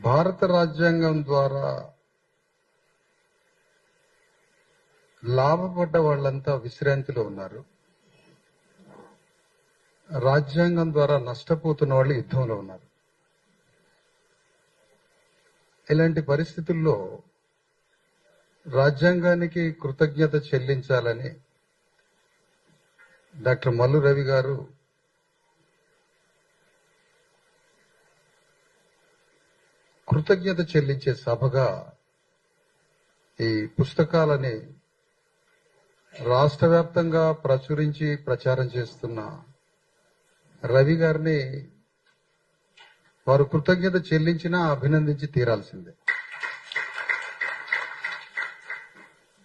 భారత రాజ్యాంగం ద్వారా లాభపడ్డ వాళ్ళంతా విశ్రాంతిలో ఉన్నారు. రాజ్యాంగం ద్వారా నష్టపోతున్న వాళ్ళు యుద్ధంలో ఉన్నారు. ఇలాంటి పరిస్థితుల్లో రాజ్యాంగానికి కృతజ్ఞత చెల్లించాలని డాక్టర్ మల్లు రవి గారు కృతజ్ఞత చెల్లించే సభగా ఈ పుస్తకాలని రాష్ట్ర వ్యాప్తంగా ప్రచురించి ప్రచారం చేస్తున్న రవి గారిని వారు కృతజ్ఞత చెల్లించినా అభినందించి తీరాల్సిందే.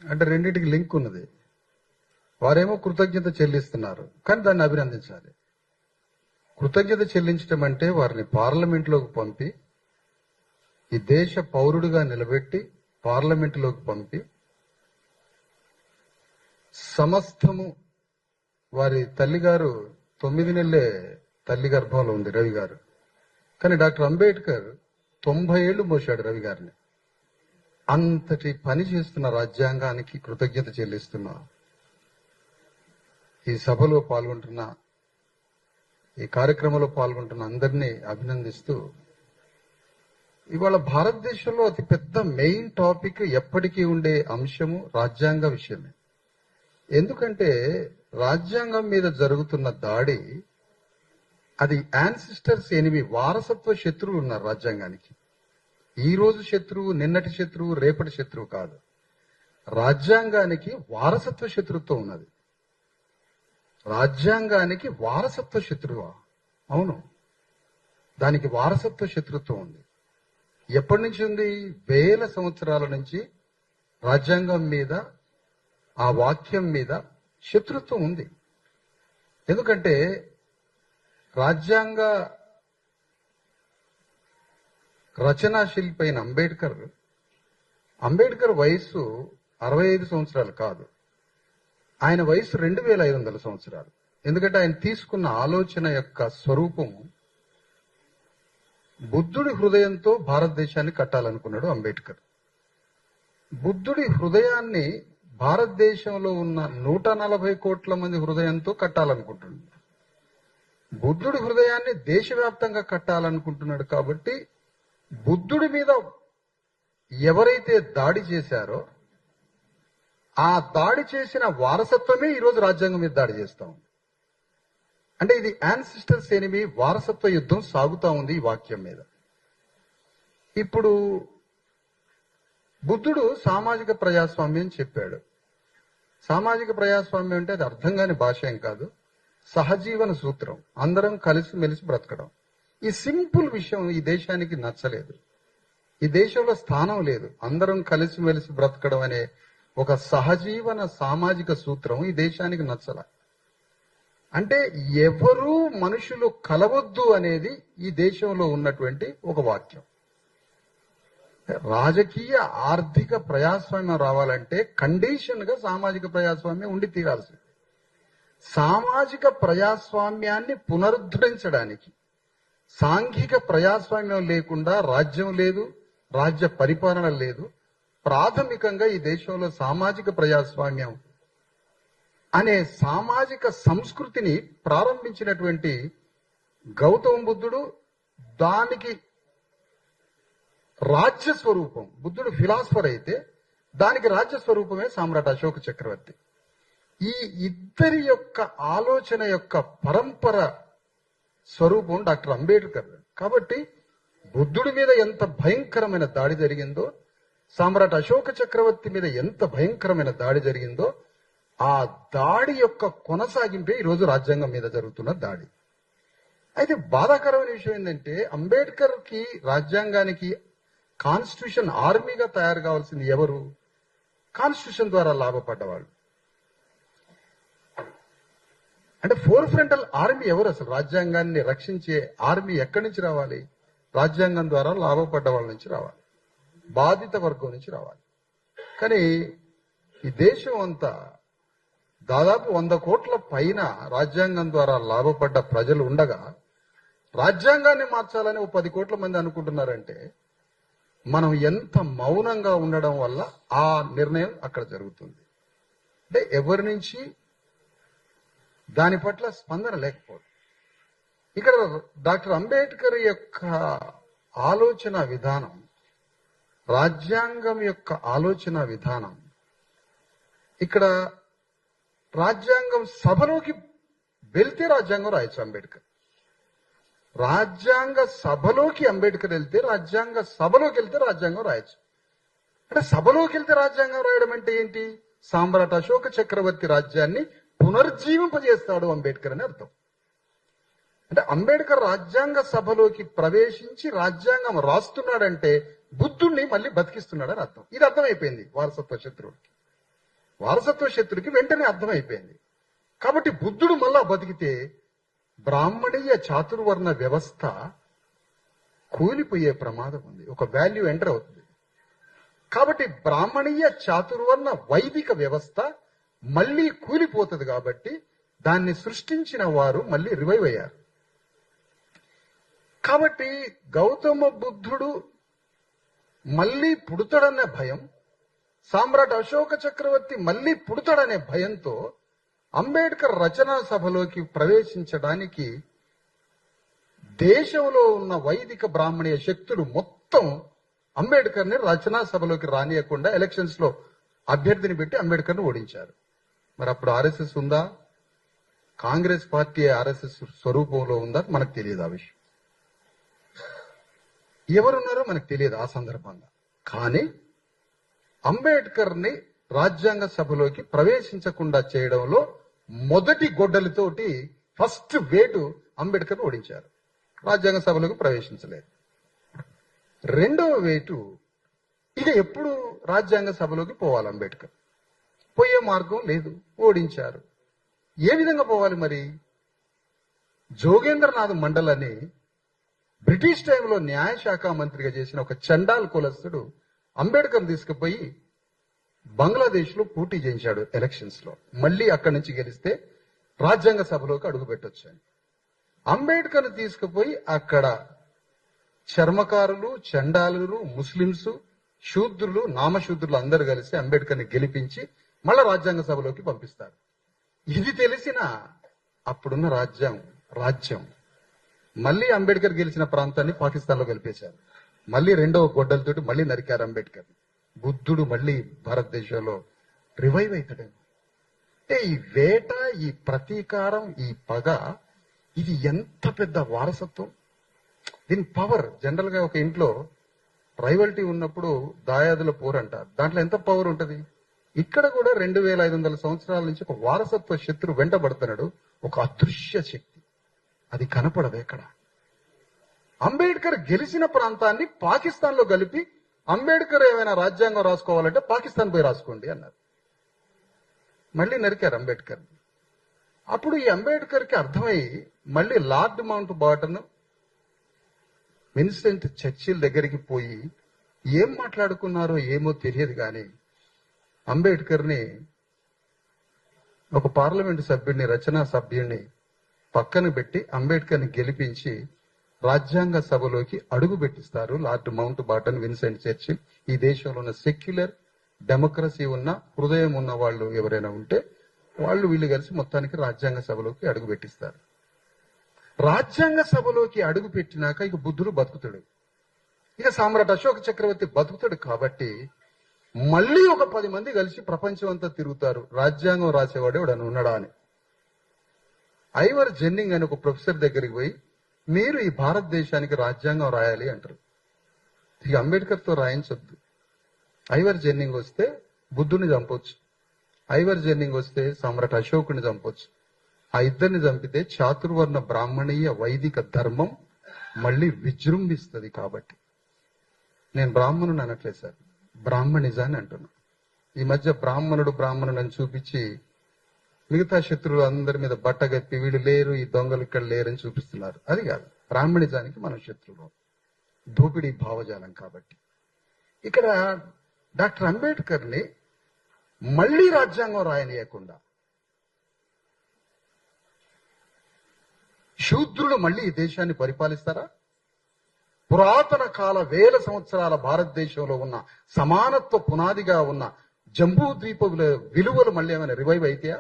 అంటే రెండింటికి లింక్ ఉన్నది. వారేమో కృతజ్ఞత చెల్లిస్తున్నారు, కానీ దాన్ని అభినందించాలి. కృతజ్ఞత చెల్లించడం అంటే వారిని పార్లమెంట్లోకి పంపి ఈ దేశ పౌరుడిగా నిలబెట్టి పార్లమెంటులోకి పంపి సమస్తము వారి తల్లిగారు 9 నెలలే తల్లి గర్భంలో ఉంది రవి గారు. కానీ డాక్టర్ అంబేద్కర్ 90 ఏళ్లు మోశాడు రవి గారిని. అంతటి పని చేస్తున్న రాజ్యాంగానికి కృతజ్ఞత చెల్లిస్తున్నా ఈ సభలో పాల్గొంటున్న ఈ కార్యక్రమంలో పాల్గొంటున్న అందరినీ అభినందిస్తూ, ఇవాళ భారతదేశంలో అతి పెద్ద మెయిన్ టాపిక్ ఎప్పటికీ ఉండే అంశము రాజ్యాంగ విషయమే. ఎందుకంటే రాజ్యాంగం మీద జరుగుతున్న దాడి అది యాన్సిస్టర్స్ ఎనిమి, వారసత్వ శత్రువులు ఉన్నారు రాజ్యాంగానికి. ఈ రోజు శత్రువు, నిన్నటి శత్రువు, రేపటి శత్రువు కాదు. రాజ్యాంగానికి వారసత్వ శత్రుత్వం ఉన్నది. రాజ్యాంగానికి వారసత్వ శత్రువా? అవును, దానికి వారసత్వ శత్రుత్వం ఉంది. ఎప్పటి నుంచి ఉంది? వేల సంవత్సరాల నుంచి రాజ్యాంగం మీద, ఆ వాక్యం మీద శత్రుత్వం ఉంది. ఎందుకంటే రాజ్యాంగ రచనా శిల్పి అయిన అంబేద్కర్ వయసు 65 సంవత్సరాలు కాదు, ఆయన వయసు 2500 సంవత్సరాలు. ఎందుకంటే ఆయన తీసుకున్న ఆలోచన యొక్క స్వరూపము బుద్ధుడి హృదయంతో భారతదేశాన్ని కట్టాలనుకున్నాడు అంబేద్కర్. బుద్ధుడి హృదయాన్ని భారతదేశంలో ఉన్న 140 కోట్ల మంది హృదయంతో కట్టాలనుకుంటున్నాడు. బుద్ధుడి హృదయాన్ని దేశవ్యాప్తంగా కట్టాలనుకుంటున్నాడు. కాబట్టి బుద్ధుడి మీద ఎవరైతే దాడి చేశారో ఆ దాడి చేసిన వారసత్వమే ఈరోజు రాజ్యాంగం మీద దాడి చేస్తాం. అంటే ఇది యాన్సిస్టర్స్ ఎనిమి, వారసత్వ యుద్ధం సాగుతా ఉంది ఈ వాక్యం మీద. ఇప్పుడు బుద్ధుడు సామాజిక ప్రజాస్వామ్యం చెప్పాడు. సామాజిక ప్రజాస్వామ్యం అంటే అది అర్థం కాని భాష ఏం కాదు, సహజీవన సూత్రం, అందరం కలిసిమెలిసి బ్రతకడం. ఈ సింపుల్ విషయం ఈ దేశానికి నచ్చలేదు. ఈ దేశంలో స్థానం లేదు. అందరం కలిసిమెలిసి బ్రతకడం అనే ఒక సహజీవన సామాజిక సూత్రం ఈ దేశానికి నచ్చల. అంటే ఎవరూ మనుషులు కలవద్దు అనేది ఈ దేశంలో ఉన్నటువంటి ఒక వాక్యం. రాజకీయ ఆర్థిక ప్రజాస్వామ్యం రావాలంటే కండిషన్ గా సామాజిక ప్రజాస్వామ్యం ఉండి తీరాల్సింది. సామాజిక ప్రజాస్వామ్యాన్ని పునరుద్ధరించడానికి సాంఘిక ప్రజాస్వామ్యం లేకుండా రాజ్యం లేదు, రాజ్య పరిపాలన లేదు. ప్రాథమికంగా ఈ దేశంలో సామాజిక ప్రజాస్వామ్యం అనే సామాజిక సంస్కృతిని ప్రారంభించినటువంటి గౌతమ బుద్ధుడు, దానికి రాజ్య స్వరూపం, బుద్ధుడు ఫిలాసఫర్ అయితే దానికి రాజ్య స్వరూపమే సామ్రాట్ అశోక చక్రవర్తి. ఈ ఇద్దరి యొక్క ఆలోచన యొక్క పరంపర స్వరూపం డాక్టర్ అంబేద్కర్. కాబట్టి బుద్ధుడి మీద ఎంత భయంకరమైన దాడి జరిగిందో, సామ్రాట్ అశోక చక్రవర్తి మీద ఎంత భయంకరమైన దాడి జరిగిందో, ఆ దాడి యొక్క కొనసాగింపే ఈరోజు రాజ్యాంగం మీద జరుగుతున్న దాడి. అయితే బాధాకరమైన విషయం ఏంటంటే అంబేద్కర్ కి, రాజ్యాంగానికి కాన్స్టిట్యూషన్ ఆర్మీగా తయారు కావాల్సింది ఎవరు? కాన్స్టిట్యూషన్ ద్వారా లాభపడ్డవాళ్ళు. అంటే ఫోర్ ఫ్రంటల్ ఆర్మీ ఎవరు? అసలు రాజ్యాంగాన్ని రక్షించే ఆర్మీ ఎక్కడి నుంచి రావాలి? రాజ్యాంగం ద్వారా లాభపడ్డ వాళ్ళ నుంచి రావాలి, బాధిత వర్గం నుంచి రావాలి. కానీ ఈ దేశం అంతా దాదాపు 100 కోట్ల పైన రాజ్యాంగం ద్వారా లాభపడ్డ ప్రజలు ఉండగా రాజ్యాంగాన్ని మార్చాలని 10 కోట్ల మంది అనుకుంటున్నారంటే మనం ఎంత మౌనంగా ఉండడం వల్ల ఆ నిర్ణయం అక్కడ జరుగుతుంది. అంటే ఎవరి నుంచి దాని పట్ల స్పందన లేకపోవడం. ఇక్కడ డాక్టర్ అంబేద్కర్ యొక్క ఆలోచన విధానం, రాజ్యాంగం యొక్క ఆలోచన విధానం, ఇక్కడ రాజ్యాంగం సభలోకి వెళ్తే రాజ్యాంగం రాయొచ్చు అంబేద్కర్. రాజ్యాంగ సభలోకి అంబేద్కర్ వెళ్తే రాజ్యాంగ సభలోకి వెళ్తే రాజ్యాంగం రాయొచ్చు. అంటే సభలోకి వెళ్తే రాజ్యాంగం రాయడం అంటే ఏంటి? సామ్రాట్ అశోక చక్రవర్తి రాజ్యాన్ని పునర్జీవింపజేస్తాడు అంబేద్కర్ అని అర్థం. అంటే అంబేద్కర్ రాజ్యాంగ సభలోకి ప్రవేశించి రాజ్యాంగం రాస్తున్నాడంటే బుద్ధుణ్ణి మళ్ళీ బతికిస్తున్నాడని అర్థం. ఇది అర్థమైపోయింది వారసత్వ శత్రువుకి వెంటనే అర్థమైపోయింది. కాబట్టి బుద్ధుడు మళ్ళా బతికితే బ్రాహ్మణీయ చాతుర్వర్ణ వ్యవస్థ కూలిపోయే ప్రమాదం ఉంది. ఒక వాల్యూ ఎంటర్ అవుతుంది. కాబట్టి బ్రాహ్మణీయ చాతుర్వర్ణ వైదిక వ్యవస్థ మళ్ళీ కూలిపోతుంది. కాబట్టి దాన్ని సృష్టించిన వారు మళ్ళీ రివైవ్ అయ్యారు. కాబట్టి గౌతమ బుద్ధుడు మళ్ళీ పుడతాడనే భయం, సామ్రాట్ అశోక చక్రవర్తి మళ్ళీ పుడతాడనే భయంతో అంబేద్కర్ రచనా సభలోకి ప్రవేశించడానికి దేశంలో ఉన్న వైదిక బ్రాహ్మణీయ శక్తులు మొత్తం అంబేద్కర్ ని రచనా సభలోకి రానియకుండా ఎలక్షన్స్ లో అభ్యర్థిని పెట్టి అంబేద్కర్ ని ఓడించారు. మరి అప్పుడు ఆర్ఎస్ఎస్ ఉందా? కాంగ్రెస్ పార్టీ ఆర్ఎస్ఎస్ స్వరూపంలో ఉందా? మనకు తెలియదు. ఆ విషయం ఎవరున్నారో మనకు తెలియదు ఆ సందర్భంగా. కానీ అంబేద్కర్ ని రాజ్యాంగ సభలోకి ప్రవేశించకుండా చేయడంలో మొదటి గొడ్డలితోటి ఫస్ట్ వేటు అంబేద్కర్ ఓడించారు. రాజ్యాంగ సభలోకి ప్రవేశించలేదు. రెండవ వేటు, ఇక ఎప్పుడు రాజ్యాంగ సభలోకి పోవాలి అంబేద్కర్? పోయే మార్గం లేదు, ఓడించారు. ఏ విధంగా పోవాలి మరి? జోగేంద్రనాథ్ మండల్ అని బ్రిటిష్ టైంలో న్యాయశాఖ మంత్రిగా చేసిన ఒక చండాల్ కులస్తుడు అంబేద్కర్ తీసుకుపోయి బంగ్లాదేశ్ లో పోటీ చేయించాడు ఎలక్షన్స్ లో. మళ్ళీ అక్కడి నుంచి గెలిస్తే రాజ్యాంగ సభలోకి అడుగు పెట్టొచ్చు అని అంబేద్కర్ తీసుకుపోయి అక్కడ చర్మకారులు, చండాలులు, ముస్లింస్, శూద్రులు, నామశూద్రులు అందరూ కలిసి అంబేద్కర్ ని గెలిపించి మళ్ళా రాజ్యాంగ సభలోకి పంపిస్తారు. ఇది తెలిసిన అప్పుడున్న రాజ్యం మళ్ళీ అంబేద్కర్ గెలిచిన ప్రాంతాన్ని పాకిస్తాన్ లో కలిపేశారు. మళ్ళీ రెండవ గొడ్డలతోటి మళ్ళీ నరికారు అంబేద్కర్. బుద్ధుడు మళ్ళీ భారతదేశంలో రివైవ్ అవుతాడేమో. అంటే ఈ వేట, ఈ ప్రతీకారం, ఈ పగ, ఇది ఎంత పెద్ద వారసత్వం. దీని పవర్, జనరల్ గా ఒక ఇంట్లో రైవల్టీ ఉన్నప్పుడు దాయాదుల పోరంట, దాంట్లో ఎంత పవర్ ఉంటది. ఇక్కడ కూడా 2500 సంవత్సరాల నుంచి ఒక వారసత్వ శత్రు వెంటబడుతున్నాడు, ఒక అదృశ్య శక్తి. అది కనపడదు ఎక్కడ. అంబేద్కర్ గెలిచిన ప్రాంతాన్ని పాకిస్తాన్ లో కలిపి అంబేద్కర్ ఏమైనా రాజ్యాంగం రాసుకోవాలంటే పాకిస్తాన్ పోయి రాసుకోండి అన్నారు. మళ్ళీ నరికారు అంబేద్కర్. అప్పుడు ఈ అంబేద్కర్ కి అర్థమై మళ్ళీ లార్డ్ మౌంట్ బాటన్, విన్స్టన్ చర్చిల్ దగ్గరికి పోయి ఏం మాట్లాడుకున్నారో ఏమో తెలియదు కానీ అంబేద్కర్ ని, ఒక పార్లమెంటు సభ్యుడిని, రచనా సభ్యుడిని పక్కన పెట్టి అంబేద్కర్ ని గెలిపించి రాజ్యాంగ సభలోకి అడుగు పెట్టిస్తారు లార్డ్ మౌంట్ బాటన్, విన్సెంట్ చర్చిల్. ఈ దేశంలో ఉన్న సెక్యులర్ డెమోక్రసీ ఉన్న హృదయం ఉన్న వాళ్ళు ఎవరైనా ఉంటే వీళ్ళు కలిసి మొత్తానికి రాజ్యాంగ సభలోకి అడుగు పెట్టిస్తారు. రాజ్యాంగ సభలోకి అడుగు పెట్టినాక ఇక బుద్ధుడు బతుకుతాడు, ఇక సామ్రాట్ అశోక చక్రవర్తి బతుకుతాడు. కాబట్టి మళ్ళీ ఒక 10 మంది కలిసి ప్రపంచం అంతా తిరుగుతారు, రాజ్యాంగం రాసేవాడు ఎవడని ఉన్నాడా అని. ఐవర్ జెన్నింగ్ అని ఒక ప్రొఫెసర్ దగ్గరికి పోయి, మీరు ఈ భారతదేశానికి రాజ్యాంగం రాయాలి అంటారు. ఇక అంబేద్కర్ తో రాయించొద్దు. ఐవర్ జెన్నింగ్ వస్తే బుద్ధుని చంపొచ్చు, ఐవర్ జెన్నింగ్ వస్తే సామ్రాట్ అశోకుని చంపొచ్చు. ఆ ఇద్దరిని చంపితే చాతుర్వర్ణ బ్రాహ్మణీయ వైదిక ధర్మం మళ్ళీ విజృంభిస్తుంది. కాబట్టి నేను బ్రాహ్మణుని అనట్లేదు సార్, బ్రాహ్మణిజాన్ని అంటున్నా. ఈ మధ్య బ్రాహ్మణుడు అని చూపించి మిగతా శత్రువులు అందరి మీద బట్టగప్పి వీళ్ళు లేరు, ఈ దొంగలు ఇక్కడ లేరని చూపిస్తున్నారు. అది కాదు, బ్రాహ్మణిజానికి మనం శత్రువు, దోపిడీ భావజాలం. కాబట్టి ఇక్కడ డాక్టర్ అంబేద్కర్ ని మళ్ళీ రాజ్యాంగం రాయనీయకుండా శూద్రులు మళ్ళీ ఈ దేశాన్ని పరిపాలిస్తారా? పురాతన కాల వేల సంవత్సరాల భారతదేశంలో ఉన్న సమానత్వ పునాదిగా ఉన్న జంబూ ద్వీప విలువలు మళ్ళీ ఏమైనా రివైవ్ అయితాయా?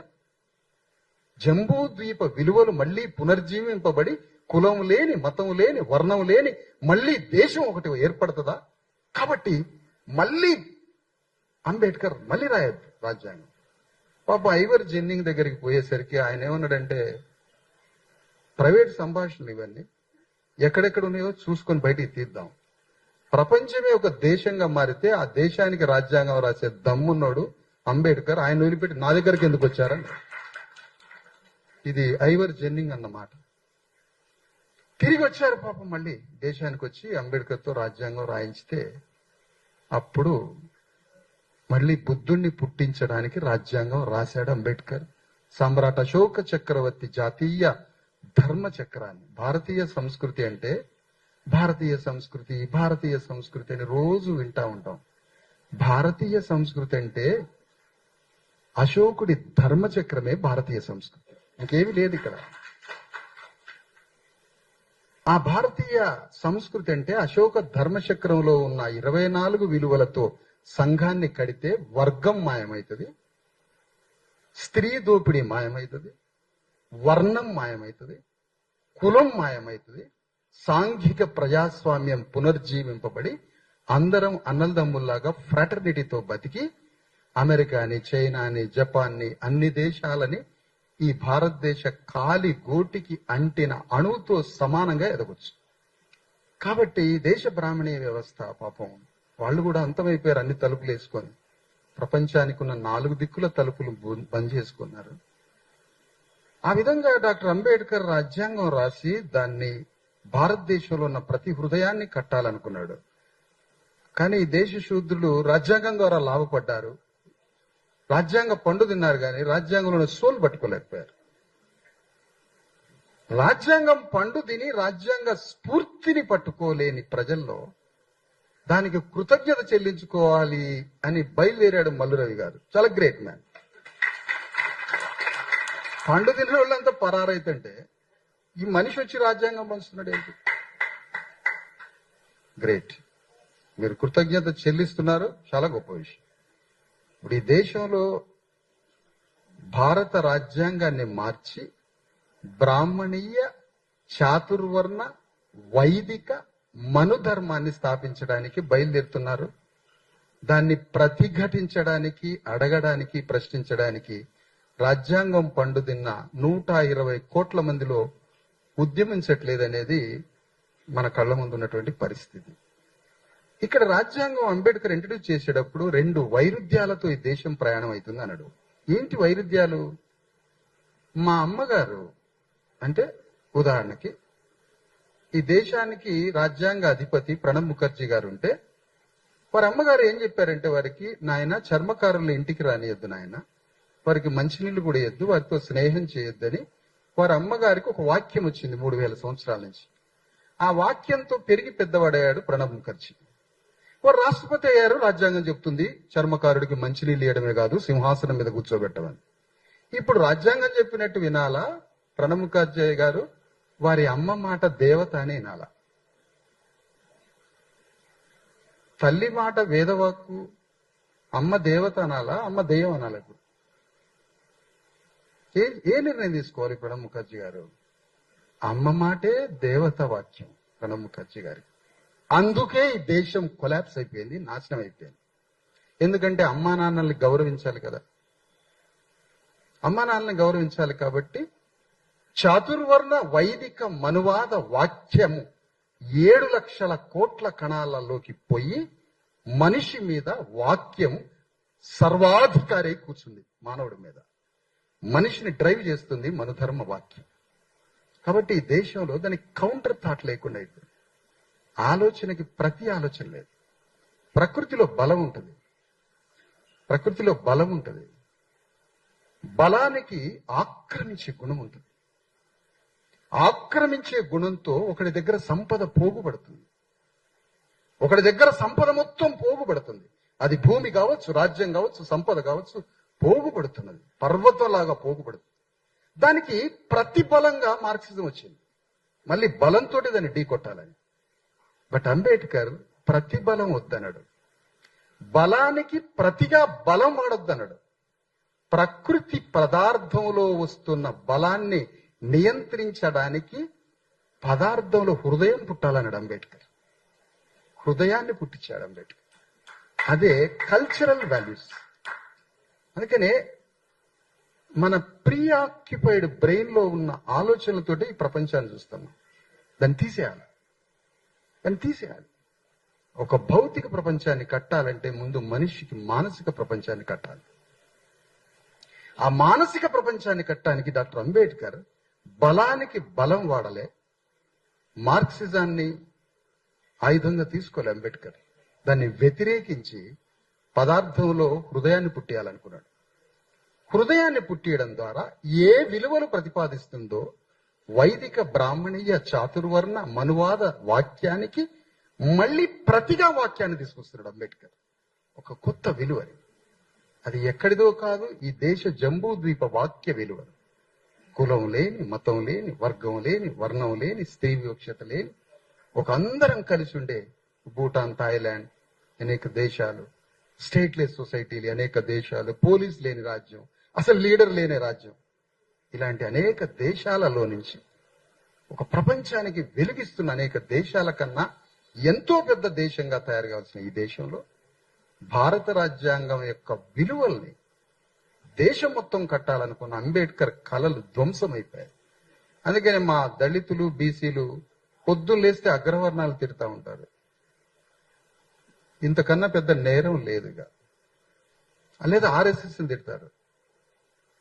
జంబూ ద్వీప విలువలు మళ్ళీ పునర్జీవింపబడి కులం లేని, మతం లేని, వర్ణం లేని మళ్ళీ దేశం ఒకటి ఏర్పడుతుందా? కాబట్టి మళ్ళీ అంబేద్కర్ మళ్ళీ రాయద్దు రాజ్యాంగం. పాప ఐవర్ జెన్నింగ్ దగ్గరికి పోయేసరికి ఆయన ఏమన్నాడంటే, ప్రైవేట్ సంభాషణలు ఇవన్నీ ఎక్కడెక్కడ ఉన్నాయో చూసుకొని బయటికి తీద్దాం. ప్రపంచమే ఒక దేశంగా మారితే ఆ దేశానికి రాజ్యాంగం రాసే దమ్మున్నాడు అంబేద్కర్. ఆయన వదిలిపెట్టి నా దగ్గరికి ఎందుకు వచ్చారని. ఇది ఐవర్ జెన్నింగ్ అన్నమాట. తిరిగి వచ్చారు పాపం, మళ్ళీ దేశానికి వచ్చి అంబేద్కర్తో రాజ్యాంగం రాయించితే అప్పుడు మళ్ళీ బుద్ధుణ్ణి పుట్టించడానికి రాజ్యాంగం రాశాడు అంబేద్కర్. సమ్రాట్ అశోక చక్రవర్తి జాతీయ ధర్మ చక్రాన్ని. భారతీయ సంస్కృతి అంటే భారతీయ సంస్కృతి, భారతీయ సంస్కృతి అని రోజు వింటా ఉంటాం. భారతీయ సంస్కృతి అంటే అశోకుడి ధర్మచక్రమే భారతీయ సంస్కృతి, ఇంకేమీ లేదు ఇక్కడ. ఆ భారతీయ సంస్కృతి అంటే అశోక ధర్మచక్రంలో ఉన్న 24 విలువలతో సంఘాన్ని కడితే వర్గం మాయమవుతుంది, స్త్రీ దోపిడీ మాయమవుతుంది, వర్ణం మాయమవుతుంది, కులం మాయమవుతుంది, సాంఘిక ప్రజాస్వామ్యం పునర్జీవింపబడి అందరం అన్నదమ్ముల్లాగా ఫ్రాటర్నిటీతో బతికి అమెరికాని, చైనాని, జపాన్ని, అన్ని దేశాలని ఈ భారతదేశ కాలి గోటికి అంటిన అణువుతో సమానంగా ఎదగొచ్చు. కాబట్టి దేశ బ్రాహ్మణీయ వ్యవస్థ పాపం వాళ్ళు కూడా అంతమైపోయారు. అన్ని తలుపులు వేసుకొని ప్రపంచానికి ఉన్న 4 దిక్కుల తలుపులు బంద్ చేసుకున్నారు. ఆ విధంగా డాక్టర్ అంబేద్కర్ రాజ్యాంగం రాసి దాన్ని భారతదేశంలో ఉన్న ప్రతి హృదయాన్ని కట్టాలనుకున్నాడు. కానీ ఈ దేశ శూద్రులు రాజ్యాంగం ద్వారా లాభపడ్డారు, రాజ్యాంగ పండు తిన్నారు, కానీ రాజ్యాంగంలో సోల్ పట్టుకోలేకపోయారు. రాజ్యాంగం పండు తిని రాజ్యాంగ స్ఫూర్తిని పట్టుకోలేని ప్రజల్లో దానికి కృతజ్ఞత చెల్లించుకోవాలి అని బయలుదేరాడు మల్లురవి గారు. చాలా గ్రేట్ మ్యాన్. పండు తిన్న వాళ్ళంతా పరారైతుంటే ఈ మనిషి వచ్చి రాజ్యాంగం పంచుతున్నాడు ఏంటి? గ్రేట్. మీరు కృతజ్ఞత చెల్లిస్తున్నారు, చాలా గొప్ప విషయం. ఇప్పుడు ఈ దేశంలో భారత రాజ్యాంగాన్ని మార్చి బ్రాహ్మణీయ, చాతుర్వర్ణ, వైదిక, మనుధర్మాన్ని స్థాపించడానికి బయలుదేరుతున్నారు. దాన్ని ప్రతిఘటించడానికి, అడగడానికి, ప్రశ్నించడానికి రాజ్యాంగం పండు తిన్న 120 కోట్ల మందిలో ఉద్యమించట్లేదనేది మన కళ్ళ ముందు ఉన్నటువంటి పరిస్థితి. ఇక్కడ రాజ్యాంగం అంబేద్కర్ ఇంట్రడ్యూస్ చేసేటప్పుడు 2 వైరుధ్యాలతో ఈ దేశం ప్రయాణం అవుతుంది అన్నాడు. ఏంటి వైరుధ్యాలు? మా అమ్మగారు అంటే ఉదాహరణకి ఈ దేశానికి రాజ్యాంగ అధిపతి ప్రణబ్ ముఖర్జీ గారు ఉంటే వారి అమ్మగారు ఏం చెప్పారంటే, వారికి నాయన చర్మకారుల ఇంటికి రానియద్దు నాయన, వారికి మంచినీళ్ళు కూడా ఇయ్యద్దు, వారితో స్నేహం చేయొద్దని వారి అమ్మగారికి ఒక వాక్యం వచ్చింది 3000 సంవత్సరాల నుంచి. ఆ వాక్యంతో పెరిగి పెద్దవాడయ్యాడు ప్రణబ్ ముఖర్జీ. వారు రాష్ట్రపతి అయ్యారు. రాజ్యాంగం చెప్తుంది చర్మకారుడికి మంచినీళ్ళు ఇవ్వడమే కాదు, సింహాసనం మీద కూర్చోబెట్టమని. ఇప్పుడు రాజ్యాంగం చెప్పినట్టు వినాలా ప్రణబ్ ముఖర్జీ గారు? వారి అమ్మ మాట దేవత అని వినాలా? తల్లి మాట వేదవాక్కు, అమ్మ దేవత అనాలా, అమ్మ దెయ్యం అనాలా? ఇప్పుడు ఏ నిర్ణయం తీసుకోవాలి ప్రణబ్ ముఖర్జీ గారు? అమ్మ మాటే దేవత వాక్యం ప్రణబ్ ముఖర్జీ గారికి. అందుకే ఈ దేశం కొలాప్స్ అయిపోయింది, నాశనం అయిపోయింది. ఎందుకంటే అమ్మా నాన్నల్ని గౌరవించాలి కదా, అమ్మా నాన్నల్ని గౌరవించాలి. కాబట్టి చాతుర్వర్ణ, వైదిక, మనువాద వాక్యము 7 లక్షల కోట్ల కణాలలోకి పోయి మనిషి మీద వాక్యం సర్వాధికారి కూర్చుంది. మానవుడి మీద మనిషిని డ్రైవ్ చేస్తుంది మనుధర్మ వాక్యం. కాబట్టి ఈ దేశంలో దానికి కౌంటర్ థాట్ లేకుండా అయిపోయింది. ఆలోచనకి ప్రతి ఆలోచన లేదు. ప్రకృతిలో బలం ఉంటుంది, ప్రకృతిలో బలం ఉంటుంది. బలానికి ఆక్రమించే గుణం ఉంటుంది. ఆక్రమించే గుణంతో ఒకడి దగ్గర సంపద పోగుపడుతుంది, ఒకడి దగ్గర సంపద మొత్తం పోగుపడుతుంది. అది భూమి కావచ్చు, రాజ్యం కావచ్చు, సంపద కావచ్చు, పోగుపడుతున్నది, పర్వతంలాగా పోగుపడుతుంది. దానికి ప్రతిబలంగా మార్క్సిజం వచ్చింది. మళ్ళీ బలంతో దాన్ని ఢీ కొట్టాలని. బట్ అంబేద్కర్ ప్రతిబలం వద్దన్నాడు, బలానికి ప్రతిగా బలం వాడొద్దన్నాడు. ప్రకృతి పదార్థంలో వస్తున్న బలాన్ని నియంత్రించడానికి పదార్థంలో హృదయం పుట్టాలన్నాడు అంబేద్కర్. హృదయాన్ని పుట్టించాడు అంబేద్కర్. అదే కల్చరల్ వాల్యూస్. అందుకనే మన ప్రీఆక్యుపైడ్ బ్రెయిన్ లో ఉన్న ఆలోచనలతోటి ఈ ప్రపంచాన్ని చూస్తున్నాం. దాన్ని తీసేయాలి. ఒక భౌతిక ప్రపంచాన్ని కట్టాలంటే ముందు మనిషికి మానసిక ప్రపంచాన్ని కట్టాలి. ఆ మానసిక ప్రపంచాన్ని కట్టడానికి డాక్టర్ అంబేద్కర్ బలానికి బలం వాడలే, మార్క్సిజాన్ని ఆయుధంగా తీసుకోలే. అంబేద్కర్ దాన్ని వ్యతిరేకించి పదార్థంలో హృదయాన్ని పుట్టియాలనుకున్నాడు. హృదయాన్ని పుట్టియడం ద్వారా ఏ విలువలు ప్రతిపాదిస్తుందో వైదిక బ్రాహ్మణీయ చాతుర్వర్ణ మనువాద వాక్యానికి మళ్ళీ ప్రతిగా వాక్యాన్ని తీసుకొస్తున్నాడు అంబేద్కర్. ఒక కొత్త విలువ. అది ఎక్కడిదో కాదు, ఈ దేశ జంబూ ద్వీప వాక్య విలువ. కులం లేని, మతం లేని, వర్గం లేని, వర్ణం లేని, స్త్రీ వివక్షత లేని ఒక అందరం కలిసి ఉండే భూటాన్, థాయిలాండ్, అనేక దేశాలు, స్టేట్లెస్ సొసైటీలు అనేక దేశాలు, పోలీస్ లేని రాజ్యం, అసలు లీడర్ లేని రాజ్యం, ఇలాంటి అనేక దేశాలలో నుంచి ఒక ప్రపంచానికి వెలిగిస్తున్న అనేక దేశాల కన్నా ఎంతో పెద్ద దేశంగా తయారు కావాల్సిన ఈ దేశంలో భారత రాజ్యాంగం యొక్క విలువల్ని దేశం మొత్తం కట్టాలనుకున్న అంబేద్కర్ కలలు ధ్వంసమైపోయాయి. అందుకని మా దళితులు, బీసీలు పొద్దున్న లేస్తే అగ్రవర్ణాలు తిడతా ఉంటారు. ఇంతకన్నా పెద్ద నేరం లేదుగా. లేదా ఆర్ఎస్ఎస్ తిడతారు,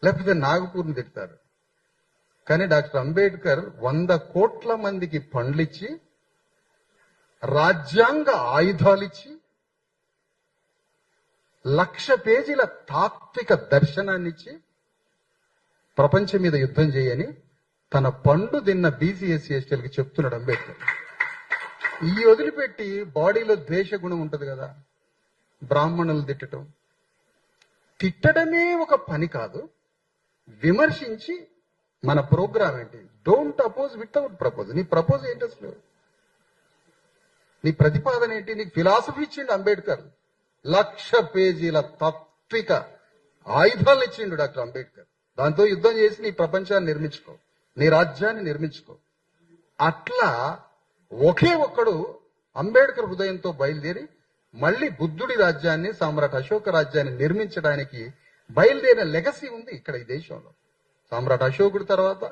లేకపోతే నాగపూర్ని తిడతారు. కానీ డాక్టర్ అంబేద్కర్ 100 కోట్ల మందికి పండ్లిచ్చి, రాజ్యాంగ ఆయుధాలిచ్చి, 1,00,000 పేజీల తాత్విక దర్శనాన్నిచ్చి ప్రపంచం మీద యుద్ధం చేయని తన పండు తిన్న బీసీ ఎస్సీ ఎస్టీలకి చెప్తున్నాడు అంబేద్కర్. ఈ వదిలిపెట్టి బాడీలో ద్వేష గుణం ఉంటది కదా, బ్రాహ్మణులు తిట్టడమే ఒక పని కాదు, విమర్శించి మన ప్రోగ్రామ్ ఏంటి, డోంట్ అపోజ్ వితౌట్ ప్రపోజ్. నీ ప్రపోజ్ ఏంటి అసలు, నీ ప్రతిపాదన ఏంటి? నీకు ఫిలాసఫీ ఇచ్చిండు అంబేద్కర్, 1,00,000 పేజీల తాత్విక ఆయుధాలు ఇచ్చిండు డాక్టర్ అంబేద్కర్. దాంతో యుద్ధం చేసి నీ ప్రపంచాన్ని నిర్మించుకో, నీ రాజ్యాన్ని నిర్మించుకో. అట్లా ఒకే ఒక్కడు అంబేద్కర్ హృదయంతో బయలుదేరి మళ్ళీ బుద్ధుడి రాజ్యాన్ని, సామ్రాట్ అశోక రాజ్యాన్ని నిర్మించడానికి బయలుదేరిన లెగసీ ఉంది ఇక్కడ ఈ దేశంలో. సామ్రాట్ అశోకుడి తర్వాత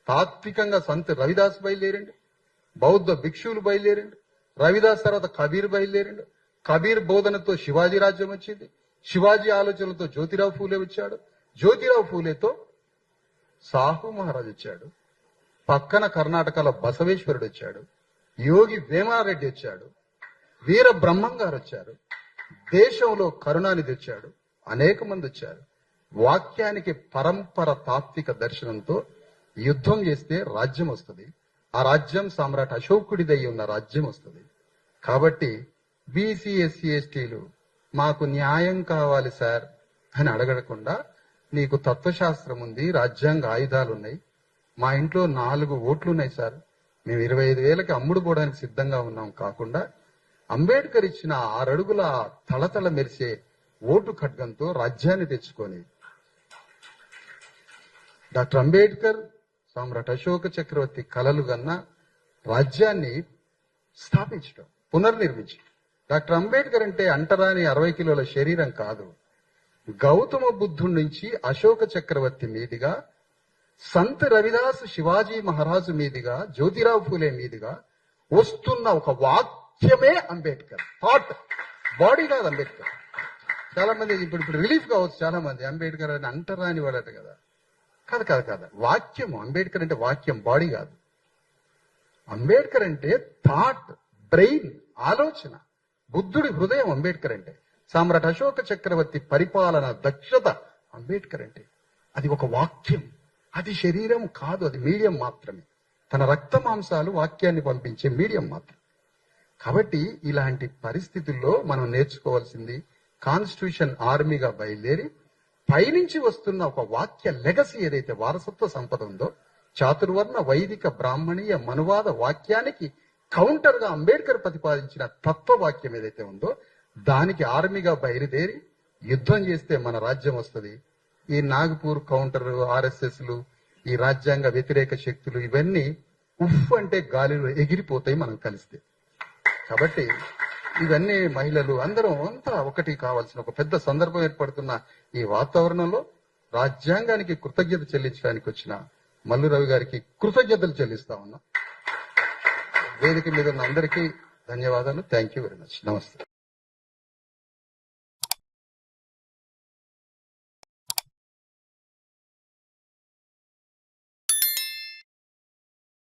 తాత్వికంగా సంత్ రవిదాస్ బయలుదేరిండు, బౌద్ధ భిక్షువులు బయలుదేరిండు, రవిదాస్ తర్వాత కబీర్ బయలుదేరిండు, కబీర్ బోధనతో శివాజీ రాజ్యం వచ్చింది, శివాజీ ఆలోచనలతో జ్యోతిరావు ఫూలే వచ్చాడు, జ్యోతిరావు ఫూలేతో సాహు మహారాజ్ వచ్చాడు, పక్కన కర్ణాటకలో బసవేశ్వరుడు వచ్చాడు, యోగి వేమారెడ్డి వచ్చాడు, వీర బ్రహ్మం గారు వచ్చారు, దేశంలో కరుణానిధి వచ్చాడు, అనేక మంది వచ్చారు. వాక్యానికి పరంపర తాత్విక దర్శనంతో యుద్ధం చేస్తే రాజ్యం వస్తుంది. ఆ రాజ్యం సామ్రాట్ అశోకుడిదై ఉన్న రాజ్యం వస్తుంది. కాబట్టి బీసీ ఎస్సీ ఎస్టీలు మాకు న్యాయం కావాలి సార్ అని అడగకుండా, నీకు తత్వశాస్త్రం ఉంది, రాజ్యాంగ ఆయుధాలు ఉన్నాయి, మా ఇంట్లో 4 ఓట్లున్నాయి సార్, మేము 25,000కి అమ్ముడు పోవడానికి సిద్ధంగా ఉన్నాం కాకుండా, అంబేద్కర్ ఇచ్చిన 6 అడుగుల తళతళ మెరిసే ఓటు ఖడ్గంతో రాజ్యాన్ని తెచ్చుకొని డాక్టర్ అంబేద్కర్, సామ్రాట్ అశోక చక్రవర్తి కలలు కన్న రాజ్యాన్ని స్థాపించడం, పునర్నిర్మించడం. డాక్టర్ అంబేద్కర్ అంటే అంటరాని 60 కిలోల శరీరం కాదు. గౌతమ బుద్ధుడి నుంచి అశోక చక్రవర్తి మీదుగా, సంత్ రవిదాస్ శివాజీ మహారాజు మీదుగా, జ్యోతిరావు ఫూలే మీదుగా వస్తున్న ఒక వాక్యమే అంబేద్కర్. థాట్, బాడీ కాదు అంబేద్కర్. చాలా మంది ఇప్పుడు రిలీఫ్ కావచ్చు, చాలా మంది అంబేద్కర్ అని అంటరాని వాడట కదా. కాదు, వాక్యం. అంబేద్కర్ అంటే వాక్యం, బాడీ కాదు. అంబేద్కర్ అంటే థాట్, బ్రెయిన్, ఆలోచన. బుద్ధుడి హృదయం అంబేద్కర్ అంటే. సామ్రాట్ అశోక చక్రవర్తి పరిపాలన దక్షత అంబేద్కర్ అంటే. అది ఒక వాక్యం, అది శరీరం కాదు, అది మీడియం మాత్రమే. తన రక్త మాంసాలు వాక్యాన్ని పంపించే మీడియం మాత్రం. కాబట్టి ఇలాంటి పరిస్థితుల్లో మనం నేర్చుకోవాల్సింది, కాన్స్టిట్యూషన్ ఆర్మీగా బయలుదేరి పైనుంచి వస్తున్న ఒక వాక్య లెగసీ ఏదైతే వారసత్వ సంపద ఉందో, చాతుర్వర్ణ వైదిక బ్రాహ్మణీయ మనువాద వాక్యానికి కౌంటర్ గా అంబేద్కర్ ప్రతిపాదించిన తత్వవాక్యం ఏదైతే ఉందో దానికి ఆర్మీగా బయలుదేరి యుద్ధం చేస్తే మన రాజ్యం వస్తుంది. ఈ నాగపూర్ కౌంటర్, ఆర్ఎస్ఎస్లు, ఈ రాజ్యాంగ వ్యతిరేక శక్తులు ఇవన్నీ ఉఫ్ అంటే గాలిలో ఎగిరిపోతాయి మనం కలిస్తే. కాబట్టి ఇవన్నీ మహిళలు అందరం అంతా ఒకటి కావాల్సిన ఒక పెద్ద సందర్భం ఏర్పడుతున్న ఈ వాతావరణంలో రాజ్యాంగానికి కృతజ్ఞత చెల్లించడానికి వచ్చిన మల్లు రవి గారికి కృతజ్ఞతలు చెల్లిస్తా ఉన్నా. వేదిక మీద ఉన్న అందరికీ ధన్యవాదాలు. Thank you very much. నమస్తే.